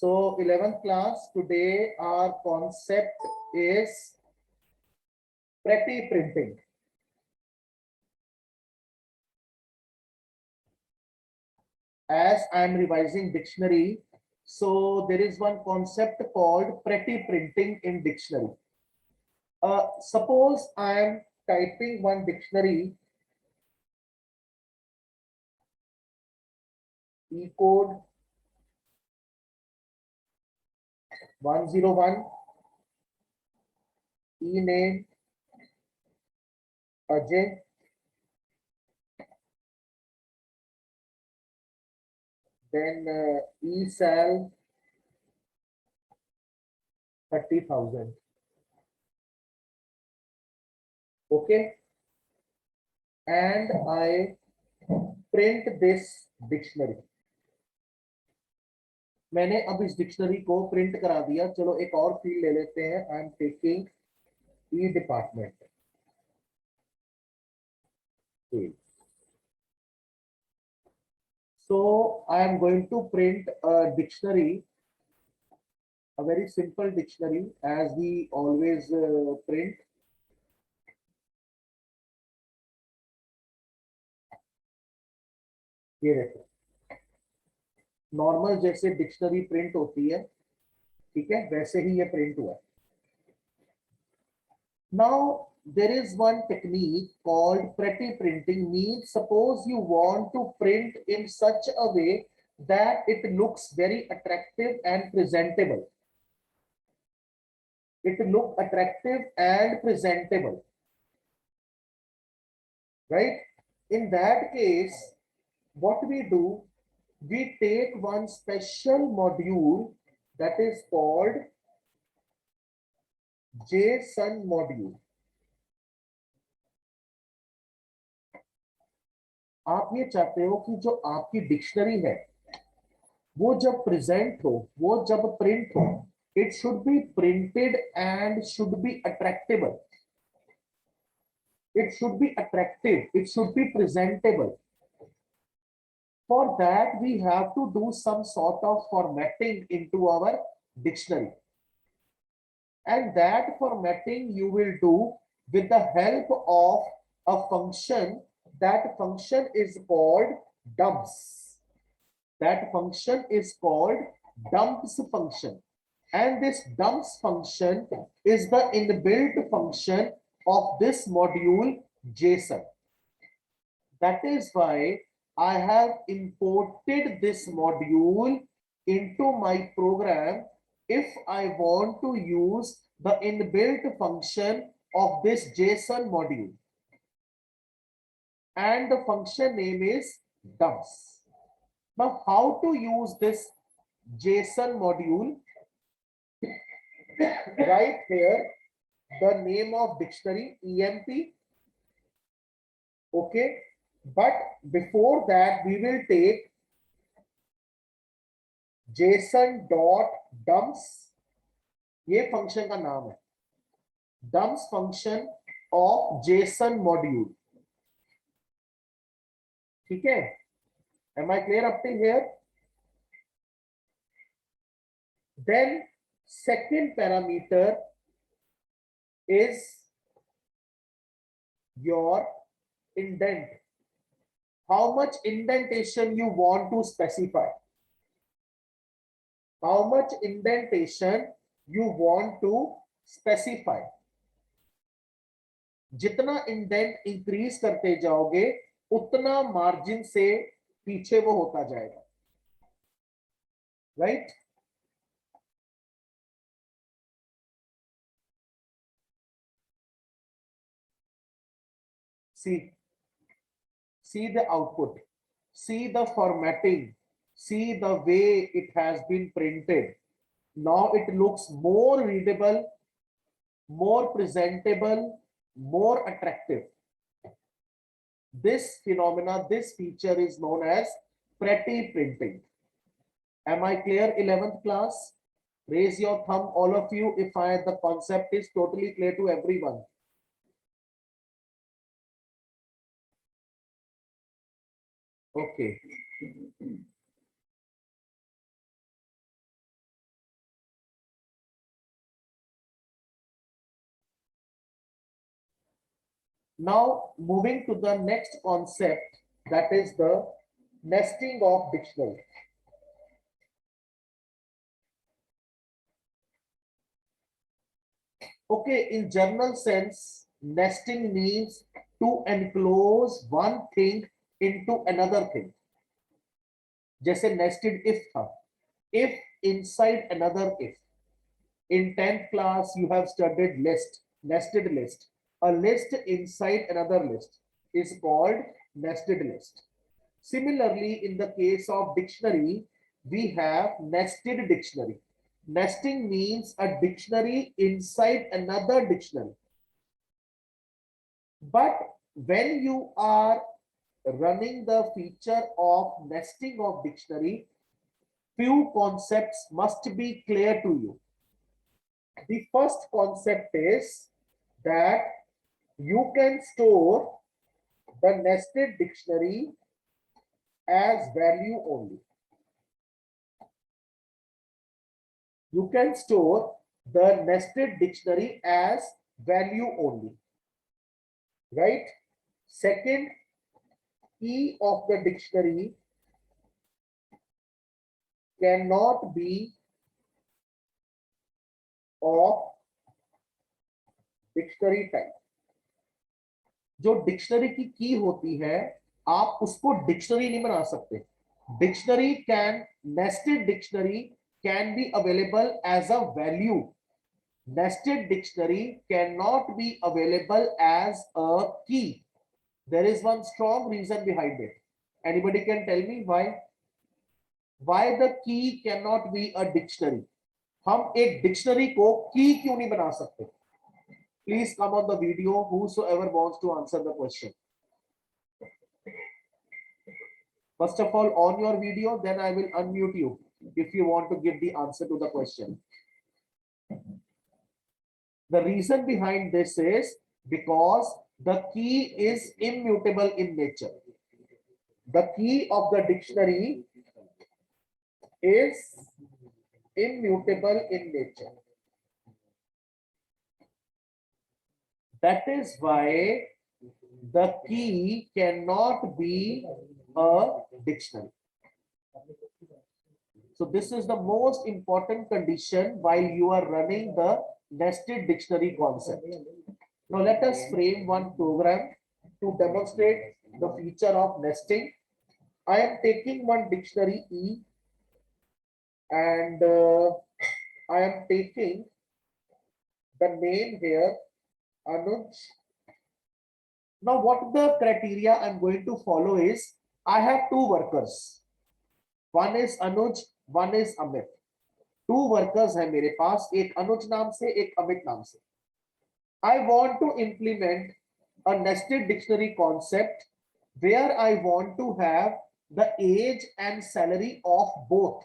So 11th class, today our concept is pretty printing. As I am revising dictionary, so there is one concept called pretty printing in dictionary. Suppose I am typing one dictionary, E-code 101, E-name Ajay, then E-sal 30,000. Okay, and I print this dictionary. मैंने अब इस dictionary को print करा दिया. चलो एक और field ले लेते हैं. I am taking E department. So I am going to print a dictionary, a very simple dictionary as we always print. ये देखो, नॉर्मल जैसे डिक्शनरी प्रिंट होती है, ठीक है, वैसे ही ये प्रिंट हुआ. Now there is one technique called pretty printing. Means suppose you want to print in such a way that it looks very attractive and presentable. It look attractive and presentable, right? In that case, what we do, we take one special module that is called JSON module. आप ये चाहते हो कि जो आपकी dictionary है वो जब प्रेजेंट हो, वो जब प्रिंट हो, it should be printed and should be attractable. It should be attractive. It should be presentable. For that, we have to do some sort of formatting into our dictionary. And that formatting you will do with the help of a function. That function is called dumps. That function is called dumps function. And this dumps function is the inbuilt function of this module JSON. That is why I have imported this module into my program if I want to use the inbuilt function of this JSON module. And the function name is dumps. Now, how to use this JSON module? Right here, the name of dictionary, EMP. Okay. But before that, we will take JSON.dumps. ये function का नाम है, dumps function of JSON module. ठीक है? Am I clear up to here? Then second parameter is your indent. How much indentation you want to specify? How much indentation you want to specify? जितना indent increase करते जाओगे उतना margin से पीछे वो होता जाएगा, right? See the output, see the formatting, see the way it has been printed. Now it looks more readable, more presentable, more attractive. This phenomena, this feature is known as pretty printing. Am I clear, 11th class? Raise your thumb, all of you, if the concept is totally clear to everyone. Okay. Now moving to the next concept, that is the nesting of dictionary. Okay, in general sense, nesting means to enclose one thing into another thing. जैसे nested if था, if inside another if. In 10th class, you have studied list, nested list. A list inside another list is called nested list. Similarly, in the case of dictionary, we have nested dictionary. Nesting means a dictionary inside another dictionary. But when you are running the feature of nesting of dictionary, few concepts must be clear to you. The first concept is that you can store the nested dictionary as value only. You can store the nested dictionary as value only, right? Second, key of the dictionary cannot be of dictionary type. जो dictionary की की होती है, आप उसको dictionary नहीं बना सकते. Dictionary can, nested dictionary can be available as a value. Nested dictionary cannot be available as a key. There is one strong reason behind it. Anybody can tell me why? Why the key cannot be a dictionary? हम एक dictionary को की क्यों नहीं बना सकते? Please come on the video, whosoever wants to answer the question. First of all, on your video, then I will unmute you if you want to give the answer to the question. The reason behind this is because the key is immutable in nature. The key of the dictionary is immutable in nature. That is why the key cannot be a dictionary. So this is the most important condition while you are running the nested dictionary concept. Now let us frame one program to demonstrate the feature of nesting. I am taking one dictionary E and I am taking the name here Anuj. Now what the criteria I'm going to follow is, I have two workers. One is Anuj, one is Amit. Two workers हैं मेरे पास, एक अनुज नाम से, एक अमित नाम से. I want to implement a nested dictionary concept where I want to have the age and salary of both.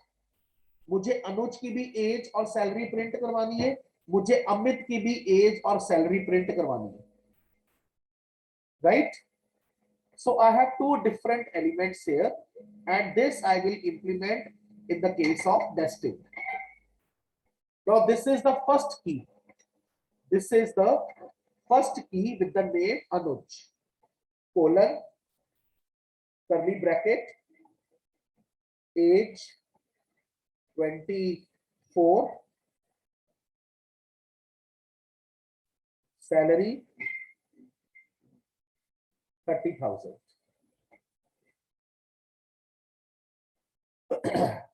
मुझे अनुज की भी एज और सैलरी प्रिंट करवानी है, मुझे अमित की भी एज और सैलरी प्रिंट करवानी है, right? So I have two different elements here, and this I will implement in the case of nesting. Now this is the first key. This is the first key with the name Anuj, colon, curly bracket, age 24, salary 30,000.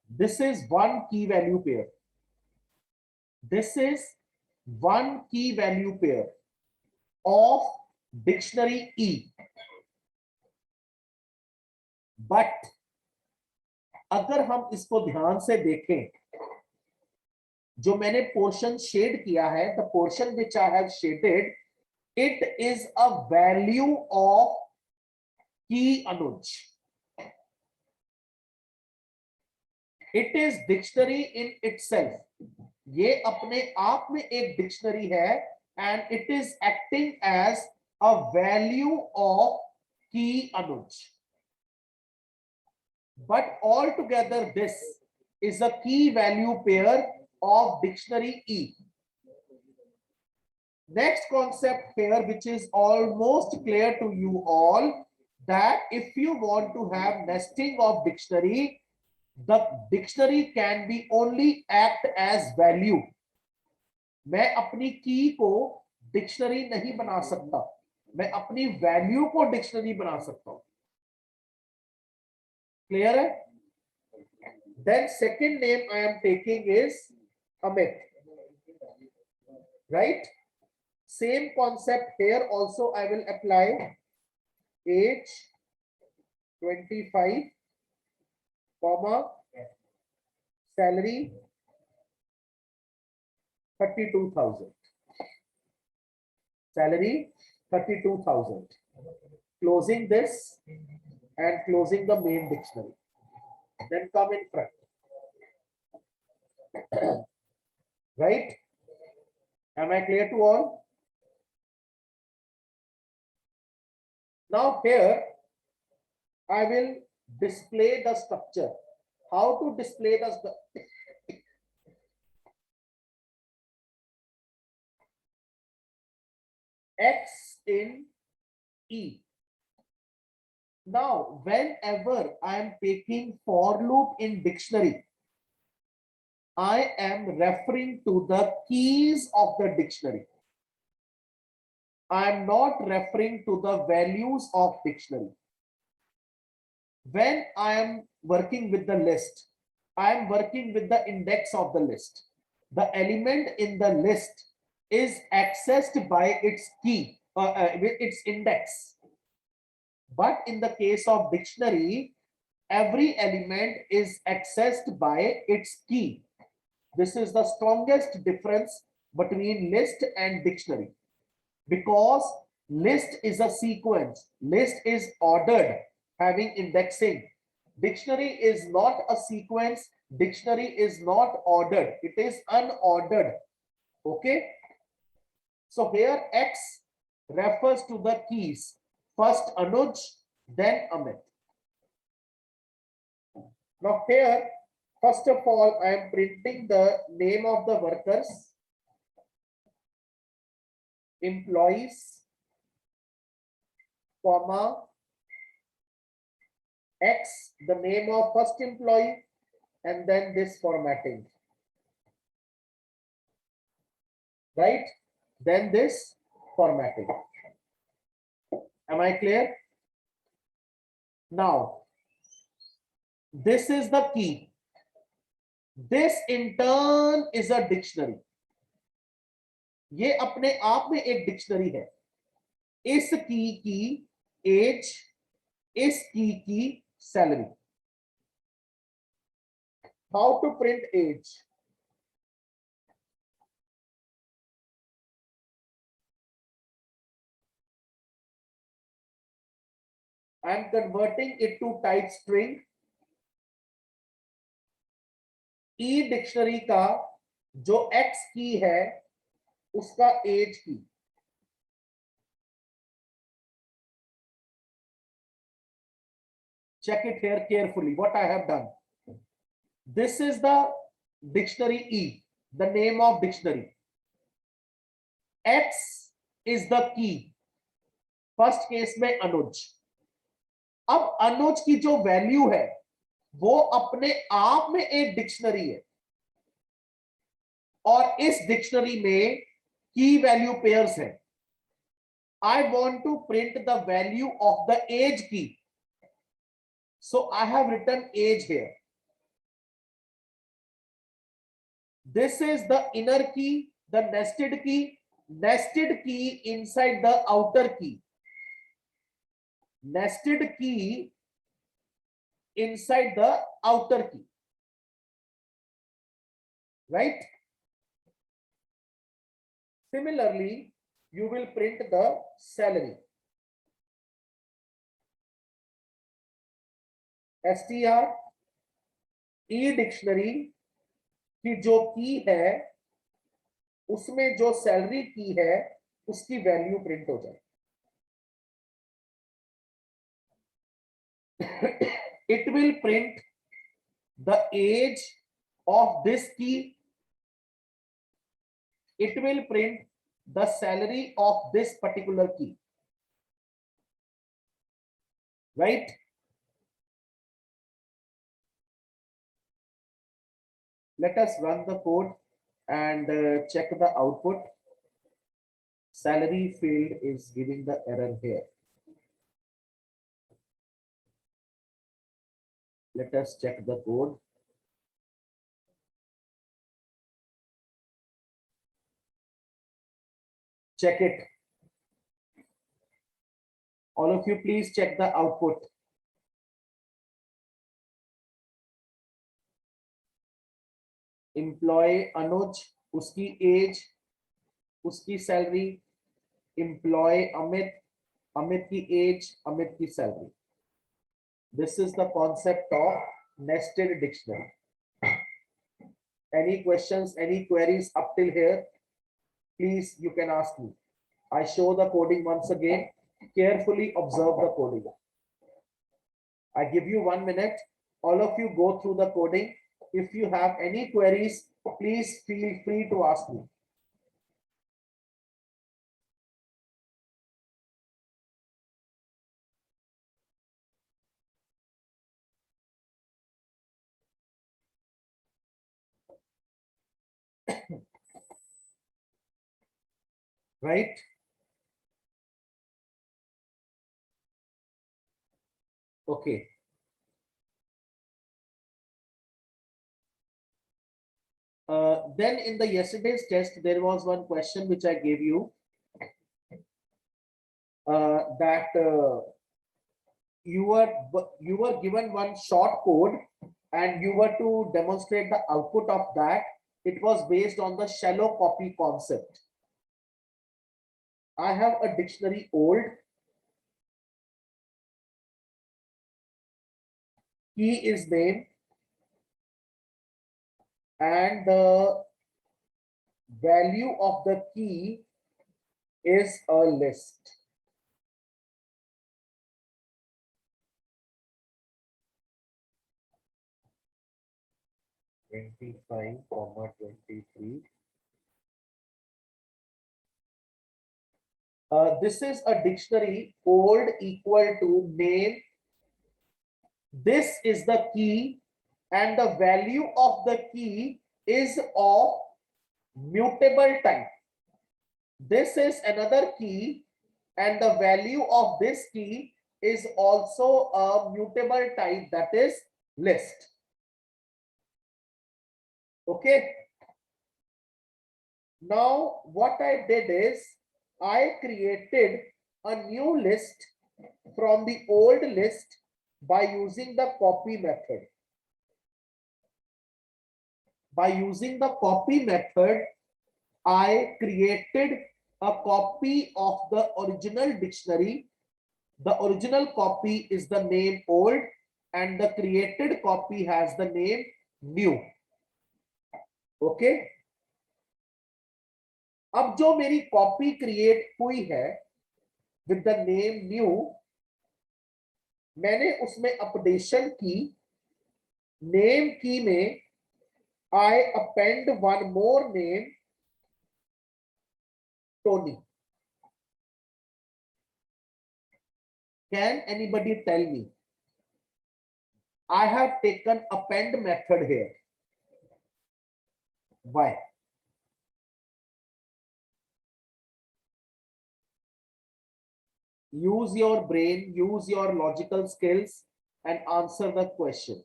This is one key value pair. This is one key value pair of dictionary E. But अगर हम इसको ध्यान से देखें, जो मैंने portion shade किया है, the portion which I have shaded, it is a value of key Anuj. It is dictionary in itself. ये अपने आप में एक डिक्शनरी है, and it is acting as a value of key Anuj. But altogether this is a key value pair of dictionary E. Next concept here, which is almost clear to you all, that if you want to have nesting of dictionary, the dictionary can be only act as value. मैं अपनी की को dictionary नहीं बना सकता, मैं अपनी value को डिक्शनरी बना सकता हूं. क्लियर है? Then second name I am taking is Amit. Right? Same concept here also I will apply. Age 25, comma, salary 32,000. Salary 32,000. Closing this and closing the main dictionary. Then come in front. Right? Am I clear to all? Now here I will display the structure. How to display the structure? X in E. Now, whenever I am taking for loop in dictionary, I am referring to the keys of the dictionary. I am not referring to the values of dictionary. When I am working with the list, I am working with the index of the list. The element in the list is accessed by its key, with its index. But in the case of dictionary, every element is accessed by its key. This is the strongest difference between list and dictionary, because list is a sequence, list is ordered, having indexing. Dictionary is not a sequence, dictionary is not ordered, it is unordered. Okay, so here X refers to the keys. First Anuj, then Amit. Now here, first of all, I am printing the name of the workers, employees, comma, X, the name of first employee, and then this formatting. Right? Then this formatting. Am I clear? Now, this is the key. This in turn is a dictionary. ये अपने आप में एक dictionary है. इस की as, इस की salary. How to print age? I am converting it to type string. E dictionary का जो X की है उसका एज की. Check it here carefully what I have done. This is the dictionary E, the name of dictionary. X is the key. First case में अनुज. अब अनुज की जो वैल्यू है वो अपने आप में एक डिक्शनरी है, और इस डिक्शनरी में की वैल्यू पेयर्स है. I want to print the value of the age key, so I have written age here. This is the inner key, the nested key inside the outer key. Nested key inside the outer key. Right? Similarly, you will print the salary. str E dictionary की जो की है उसमें जो salary की है उसकी value print हो जाए. It will print the age of this key. It will print the salary of this particular key, right? Let us run the code and check the output. Salary field is giving the error here. Let us check the code. Check it. All of you, please check the output. Employee Anuj, उसकी age, उसकी salary. Employee Amit, Amit की age, Amit की salary. This is the concept of nested dictionary. Any questions, any queries up till here? Please, you can ask me. I show the coding once again. Carefully observe the coding. I give you 1 minute. All of you go through the coding. If you have any queries, please feel free to ask me. Right? Okay. Then in the yesterday's test, there was one question which I gave you that you were given one short code and you were to demonstrate the output of that. It was based on the shallow copy concept. I have a dictionary old. Key is name and the value of the key is a list. (25, 23). This is a dictionary old equal to name. This is the key and the value of the key is of mutable type. This is another key and the value of this key is also a mutable type, that is list. Okay. Now what I did is I created a new list from the old list by using the copy method. By using the copy method, I created a copy of the original dictionary. The original copy is the name old and the created copy has the name new. Okay. अब जो मेरी copy create हुई है with the name new, मैंने उसमें updation की. Name की में I append one more name Tony. Can anybody tell me? I have taken append method here. Why? Use your brain, use your logical skills and answer the question.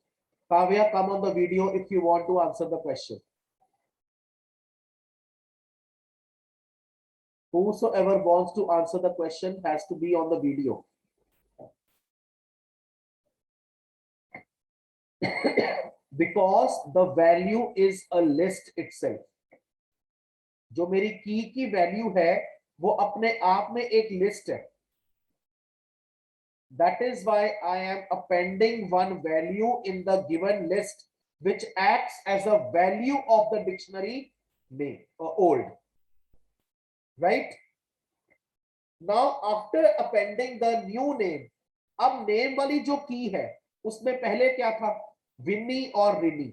Kavya, come on the video if you want to answer the question. Whosoever wants to answer the question has to be on the video. Because the value is a list itself. जो मेरी की value है वो अपने आप में एक list है. That is why I am appending one value in the given list which acts as a value of the dictionary name old. Right? Now after appending the new name, अब name वाली जो की है उसमें पहले क्या था? विनी और रिनी.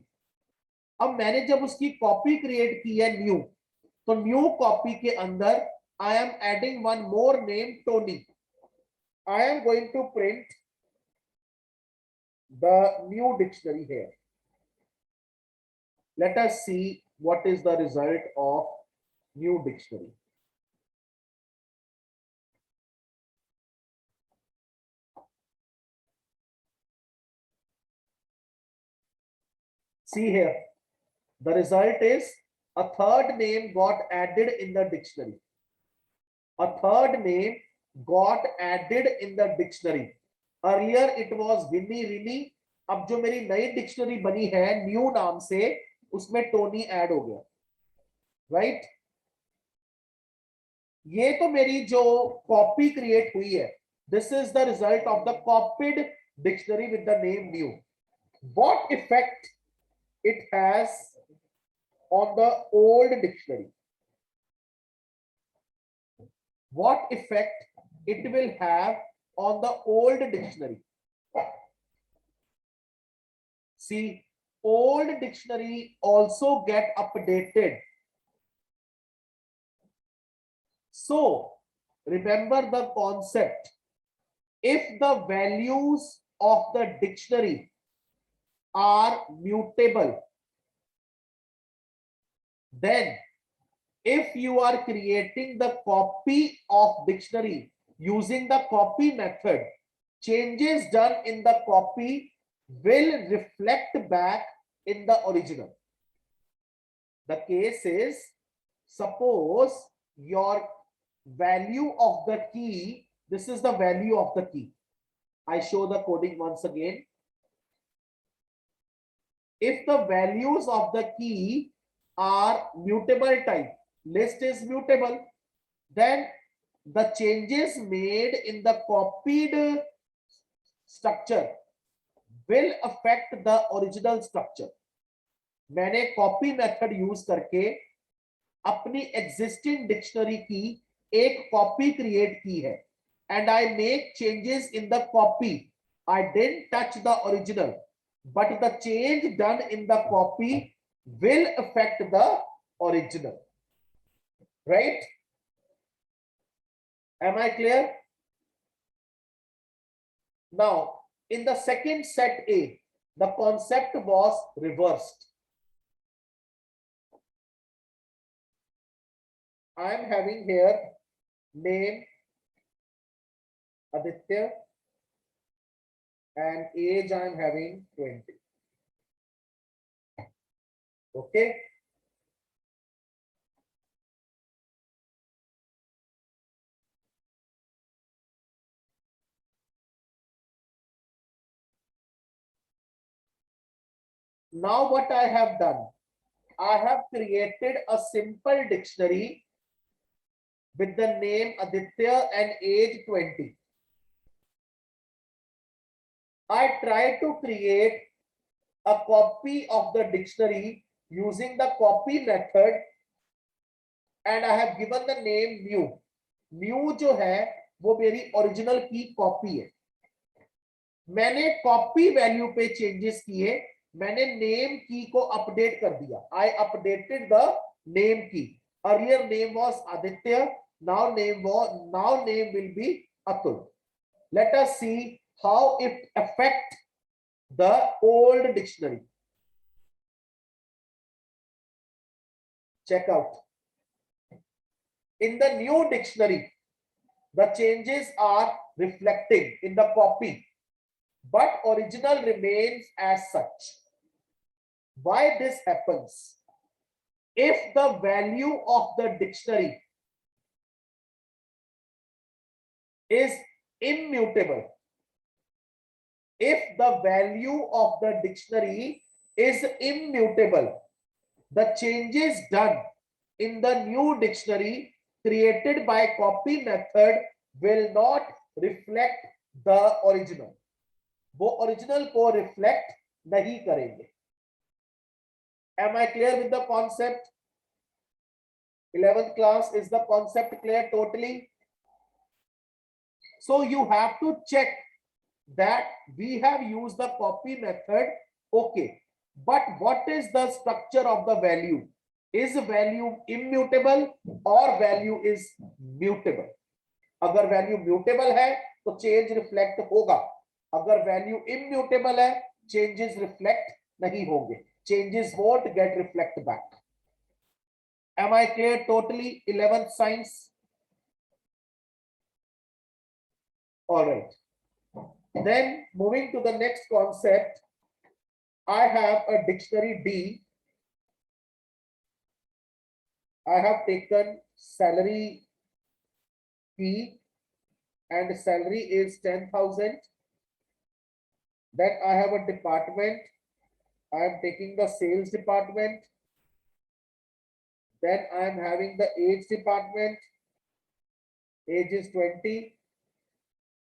अब मैंने जब उसकी कॉपी क्रिएट की है न्यू, तो न्यू कॉपी के अंदर I am adding one more name, Tony. I am going to print the new dictionary here. Let us see what is the result of new dictionary. See here, the result is a third name got added in the dictionary. A third name got added in the dictionary. Earlier it was Winnie Rini. अब जो मेरी नई dictionary बनी है new नाम से, उसमें Tony add हो गया, राइट? ये तो मेरी जो कॉपी क्रिएट हुई है, this is the result of the copied dictionary with the name new. What effect it has on the old dictionary? What effect it will have on the old dictionary? See, old dictionary also get updated. So remember the concept. If the values of the dictionary are mutable, then if you are creating the copy of dictionary using the copy method, changes done in the copy will reflect back in the original. The case is, suppose your value of the key, this is the value of the key. I show the coding once again. If the values of the key are mutable type, list is mutable, then the changes made in the copied structure will affect the original structure. मैंने copy method use करके अपनी existing dictionary की एक copy create की है, and I make changes in the copy. I didn't touch the original, but the change done in the copy will affect the original, right? Am I clear? Now in the second set A, the concept was reversed. I am having here name Aditya and age I am having 20. Okay. Now what I have done, I have created a simple dictionary with the name Aditya and age 20. I try to create a copy of the dictionary using the copy method, and I have given the name new. New जो है वो मेरी original की copy है. मैंने copy value पे changes किए, मैंने नेम की को अपडेट कर दिया. I updated the name key. Earlier name was Aditya, now name will be Atul. Let us see how it affect the old dictionary. Check out. In the new dictionary, the changes are reflecting in the copy, but original remains as such. Why this happens? If the value of the dictionary is immutable, if the value of the dictionary is immutable, the changes done in the new dictionary created by copy method will not reflect the original. वो original को reflect नहीं करेंगे. Am I clear with the concept? 11th class, is the concept clear totally? So you have to check that we have used the copy method, okay, but what is the structure of the value? Is value immutable or value is mutable? अगर value mutable है तो change reflect होगा, अगर value immutable है changes reflect नहीं होंगे, changes won't get reflect back. Am I clear totally? 11th science. All right. Then moving to the next concept, I have a dictionary D. I have taken salary P and salary is 10,000. Then I have a department. I am taking the sales department. Then I am having the age department. Age is 20.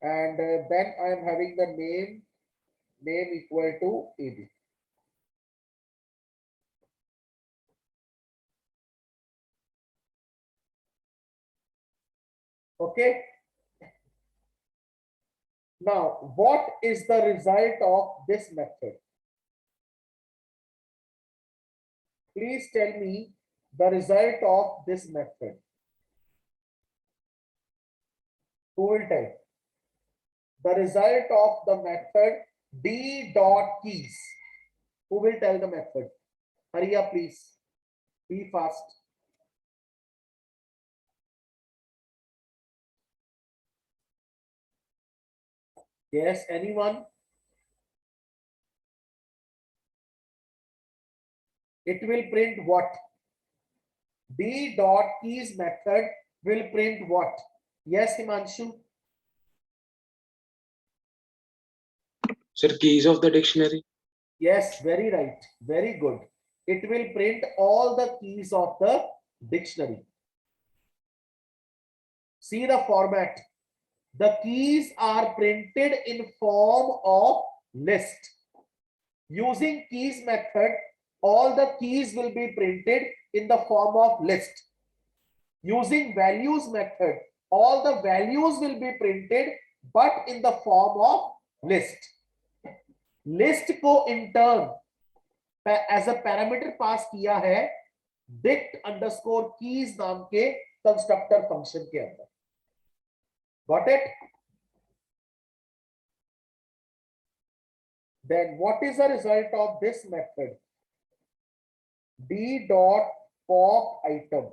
And then I am having the name equal to AB. Okay. Now, what is the result of this method? Please tell me the result of this method. Who will tell? The result of the method D dot keys. Who will tell the method? Hurry up, please. Be fast. Yes, anyone? It will print what? D dot keys method will print what? Yes, Himanshu? Sir, keys of the dictionary. Yes, very right. Very good. It will print all the keys of the dictionary. See the format. The keys are printed in form of list. Using keys method, all the keys will be printed in the form of list. Using values method, all the values will be printed but in the form of list. List को in turn as a parameter पास किया है dict underscore keys नाम के constructor function के अंदर. Got it? Then what is the result of this method? D dot pop item.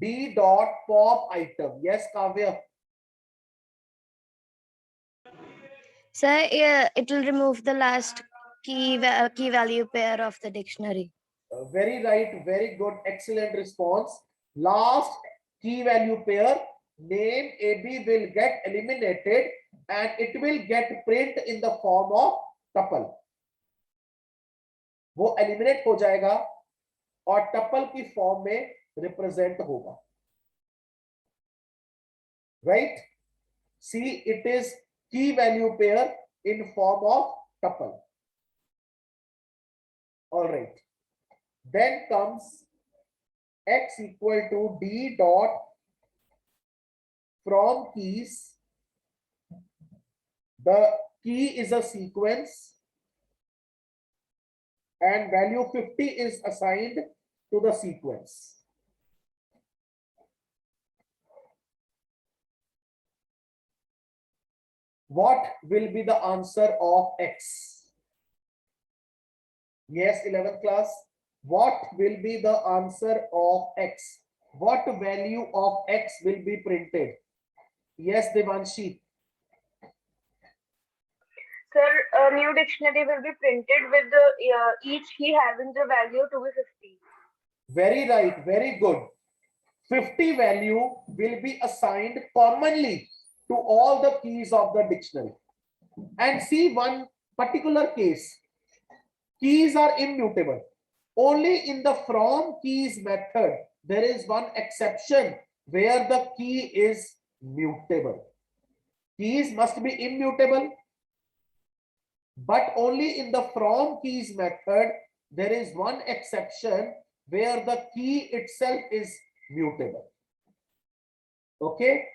D dot pop item. Yes, Kavya. Sir, it will remove the last key value pair of the dictionary. Very right, very good, excellent response. Last key value pair, name AB will get eliminated and it will get print in the form of tuple. वो eliminate हो जाएगा और tuple की form में represent होगा. Right? See, it is key value pair in form of tuple. All right. Then comes x equal to d dot from keys. The key is a sequence and value 50 is assigned to the sequence. What will be the answer of x? Yes, 11th class. What will be the answer of x? What value of x will be printed? Yes, Devanshi. Sir, a new dictionary will be printed with each key having the value to be 50. Very right, very good. 50 value will be assigned commonly to all the keys of the dictionary. And see one particular case. Keys are immutable. Only in the from keys method, there is one exception where the key is mutable. Keys must be immutable. But only in the from keys method, there is one exception where the key itself is mutable. Okay?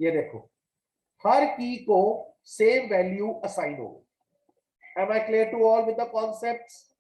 ये देखो, हर की को same value assign होगी। Am I clear to all with the concepts?